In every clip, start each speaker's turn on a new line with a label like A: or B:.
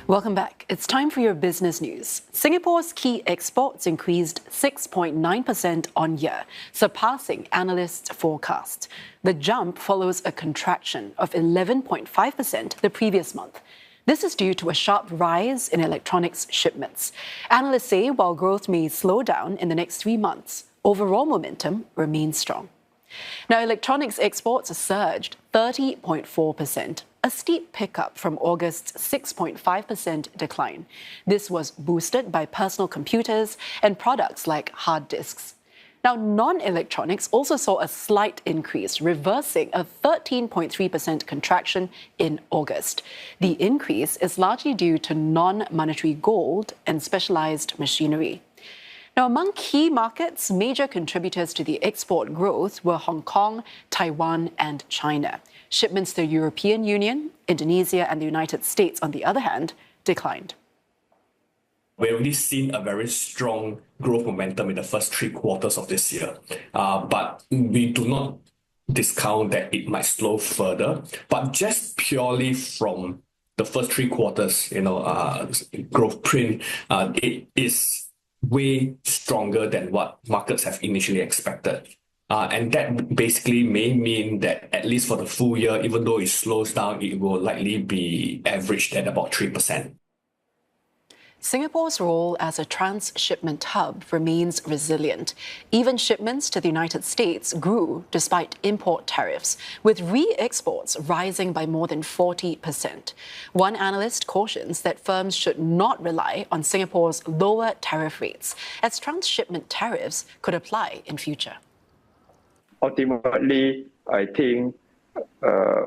A: Welcome back. It's time for your business news. Singapore's key exports increased 6.9% on year, surpassing analysts' forecast. The jump follows a contraction of 11.5% the previous month. This is due to a sharp rise in electronics shipments. Analysts say while growth may slow down in the next 3 months, overall momentum remains strong. Now, electronics exports surged 30.4%, a steep pickup from August's 6.5% decline. This was boosted by personal computers and products like hard disks. Now, non-electronics also saw a slight increase, reversing a 13.3% contraction in August. The increase is largely due to non-monetary gold and specialized machinery. Now, among key markets, major contributors to the export growth were Hong Kong, Taiwan, and China. Shipments to the European Union, Indonesia, and the United States, on the other hand, declined.
B: We've already seen a very strong growth momentum in the first 3 quarters of this year. But we do not discount that it might slow further. But just purely from the first 3 quarters, growth print, it is way stronger than what markets have initially expected. And that basically may mean that at least for the full year, even though it slows down, it will likely be averaged at about 3%.
A: Singapore's role as a transshipment hub remains resilient. Even shipments to the United States grew despite import tariffs, with re-exports rising by more than 40%. One analyst cautions that firms should not rely on Singapore's lower tariff rates, as transshipment tariffs could apply in future.
C: Ultimately, I think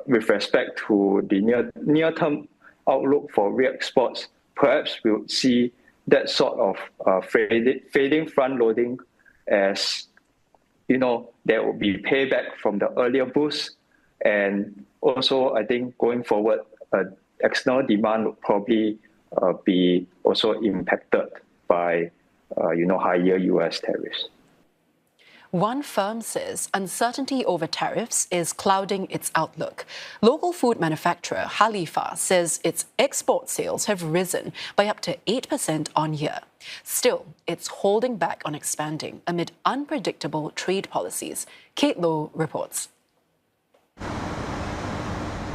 C: with respect to the near-term outlook for re-exports, perhaps we'll see that sort of fading front-loading as, there will be payback from the earlier boost. And also, I think going forward, external demand will probably be also impacted by, higher US tariffs.
A: One firm says uncertainty over tariffs is clouding its outlook. Local food manufacturer Halifa says its export sales have risen by up to 8% on year. Still, it's holding back on expanding amid unpredictable trade policies. Kate Low reports.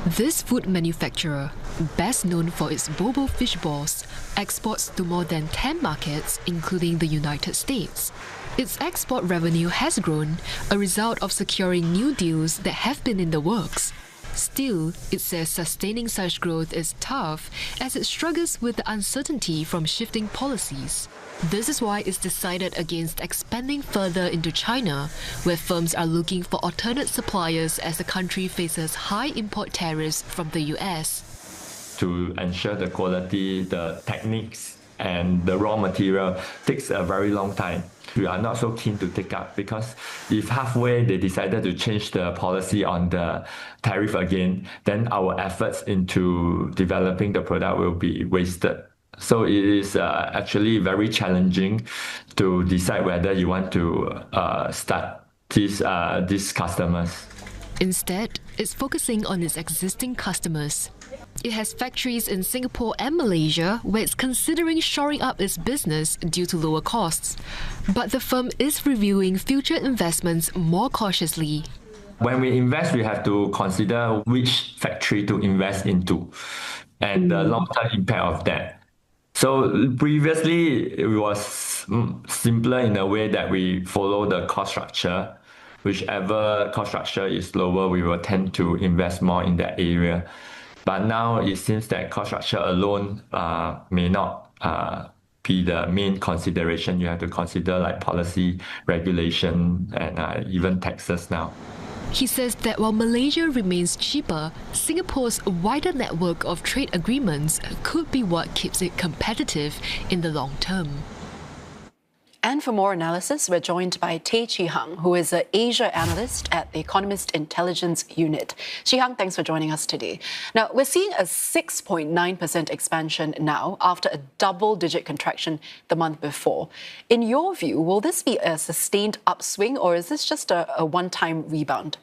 D: This food manufacturer, best known for its bobo fish balls, exports to more than 10 markets, including the United States. Its export revenue has grown, a result of securing new deals that have been in the works. Still, it says sustaining such growth is tough as it struggles with the uncertainty from shifting policies. This is why it's decided against expanding further into China, where firms are looking for alternate suppliers as the country faces high import tariffs from the US.
E: To ensure the quality, the techniques, and the raw material takes a very long time. We are not so keen to take up because if halfway they decided to change the policy on the tariff again, then our efforts into developing the product will be wasted. So it is actually very challenging to decide whether you want to start these customers.
D: Instead, it's focusing on its existing customers. It has factories in Singapore and Malaysia where it's considering shoring up its business due to lower costs. But the firm is reviewing future investments more cautiously.
E: When we invest, we have to consider which factory to invest into and the long-term impact of that. So previously, it was simpler in a way that we follow the cost structure. Whichever cost structure is lower, we will tend to invest more in that area. But now it seems that cost structure alone may not be the main consideration. You have to consider like policy, regulation, and even taxes now.
D: He says that while Malaysia remains cheaper, Singapore's wider network of trade agreements could be what keeps it competitive in the long term.
A: And for more analysis, we're joined by Tay Qi Hang, who is an Asia analyst at the Economist Intelligence Unit. Qi Hang, thanks for joining us today. Now, we're seeing a 6.9% expansion now after a double-digit contraction the month before. In your view, will this be a sustained upswing or is this just a one-time rebound?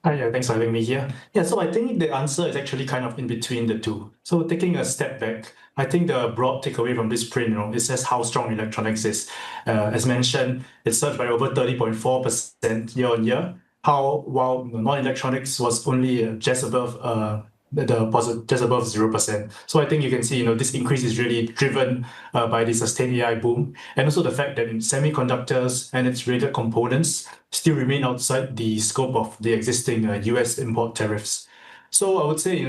F: Hi, yeah, thanks for having me here. Yeah, so I think the answer is actually kind of in between the two. So taking a step back, I think the broad takeaway from this print, is just how strong electronics is. As mentioned, it surged by over 30.4% year on year. While non-electronics was only just above just above 0%. So I think you can see, this increase is really driven by the sustained AI boom, and also the fact that semiconductors and its related components still remain outside the scope of the existing US import tariffs. So I would say,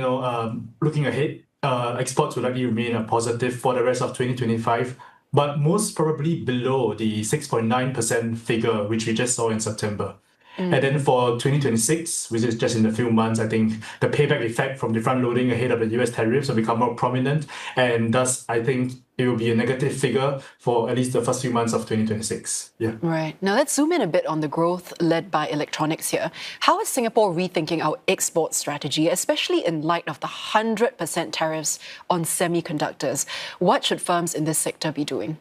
F: looking ahead, exports will likely remain a positive for the rest of 2025, but most probably below the 6.9% figure, which we just saw in September. And then for 2026, which is just in a few months, I think the payback effect from the front loading ahead of the US tariffs will become more prominent. And thus, I think it will be a negative figure for at least the first few months of 2026. Yeah.
A: Right. Now let's zoom in a bit on the growth led by electronics here. How is Singapore rethinking our export strategy, especially in light of the 100% tariffs on semiconductors? What should firms in this sector be doing?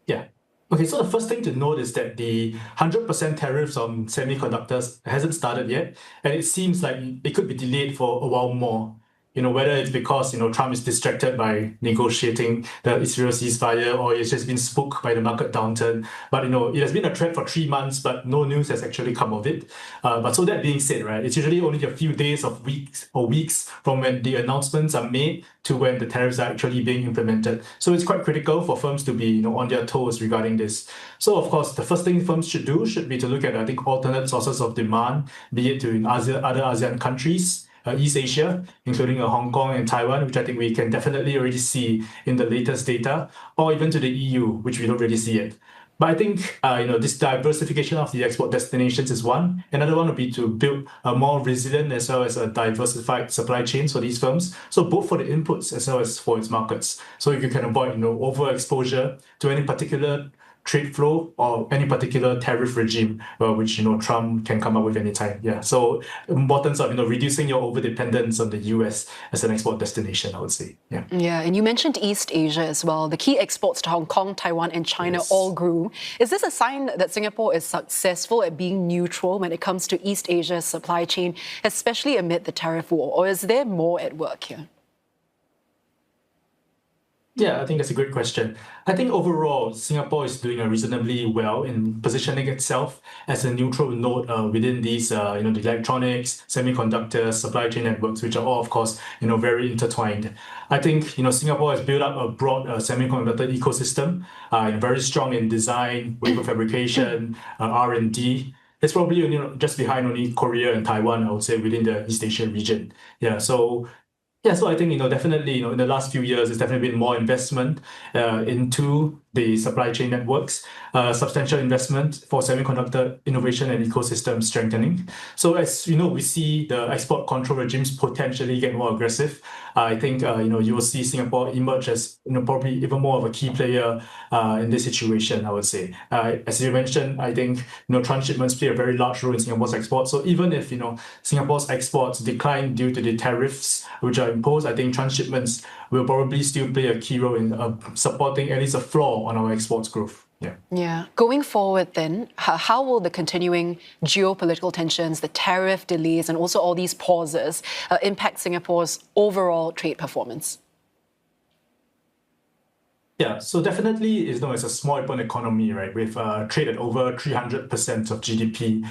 F: Yeah. Okay, so the first thing to note is that the 100% tariffs on semiconductors hasn't started yet, and it seems like it could be delayed for a while more. Whether it's because, Trump is distracted by negotiating the Israel ceasefire, or it's just been spooked by the market downturn. But, it has been a threat for 3 months, but no news has actually come of it. But so that being said, right, it's usually only a few days of weeks from when the announcements are made to when the tariffs are actually being implemented. So it's quite critical for firms to be, on their toes regarding this. So, of course, the first thing firms should do should be to look at, I think, alternate sources of demand, be it to other ASEAN countries, East Asia, including Hong Kong and Taiwan, which I think we can definitely already see in the latest data, or even to the EU, which we don't really see it. But I think this diversification of the export destinations is one. Another one would be to build a more resilient as well as a diversified supply chains for these firms. So both for the inputs as well as for its markets. So if you can avoid overexposure to any particular trade flow or any particular tariff regime, which Trump can come up with anytime. Yeah. So importance of reducing your over dependence on the US as an export destination, I would say. Yeah.
A: Yeah, and you mentioned East Asia as well. The key exports to Hong Kong, Taiwan, and China
F: Yes.
A: all grew. Is this a sign that Singapore is successful at being neutral when it comes to East Asia's supply chain, especially amid the tariff war, or is there more at work here?
F: Yeah, I think that's a great question. I think overall, Singapore is doing reasonably well in positioning itself as a neutral node within these, the electronics, semiconductors, supply chain networks, which are all, of course, very intertwined. I think, Singapore has built up a broad semiconductor ecosystem, very strong in design, wafer fabrication, R&D. It's probably just behind only Korea and Taiwan, I would say, within the East Asia region. Yeah, so I think, definitely, in the last few years, there's definitely been more investment into the supply chain networks, substantial investment for semiconductor innovation and ecosystem strengthening. So as we see the export control regimes potentially get more aggressive. I think, you will see Singapore emerge as, probably even more of a key player in this situation, I would say. As you mentioned, I think, transshipments play a very large role in Singapore's exports. So even if, Singapore's exports decline due to the tariffs which are imposed, I think transshipments will probably still play a key role in supporting at least a floor on our exports growth. Yeah.
A: Yeah. Going forward then, how will the continuing geopolitical tensions, the tariff delays, and also all these pauses impact Singapore's overall trade performance?
F: Yeah, so definitely it's known as a small open economy, right? With trade at over 300% of GDP.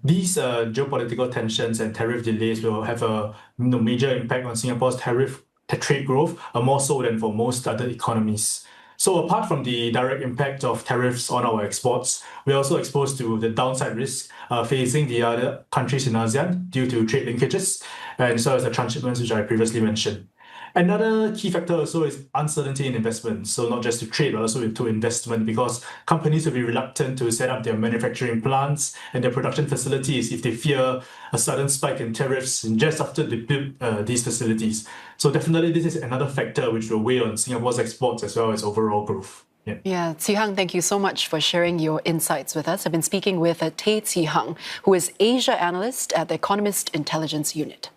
F: These geopolitical tensions and tariff delays will have a major impact on Singapore's trade growth, more so than for most other economies. So apart from the direct impact of tariffs on our exports, we're also exposed to the downside risk facing the other countries in ASEAN due to trade linkages, and so as the transshipments, which I previously mentioned. Another key factor also is uncertainty in investment. So not just to trade, but also to investment, because companies will be reluctant to set up their manufacturing plants and their production facilities if they fear a sudden spike in tariffs just after they build these facilities. So definitely this is another factor which will weigh on Singapore's exports as well as overall growth.
A: Yeah, Qi Hang, thank you so much for sharing your insights with us. I've been speaking with Tay Qi Hang, who is Asia analyst at the Economist Intelligence Unit.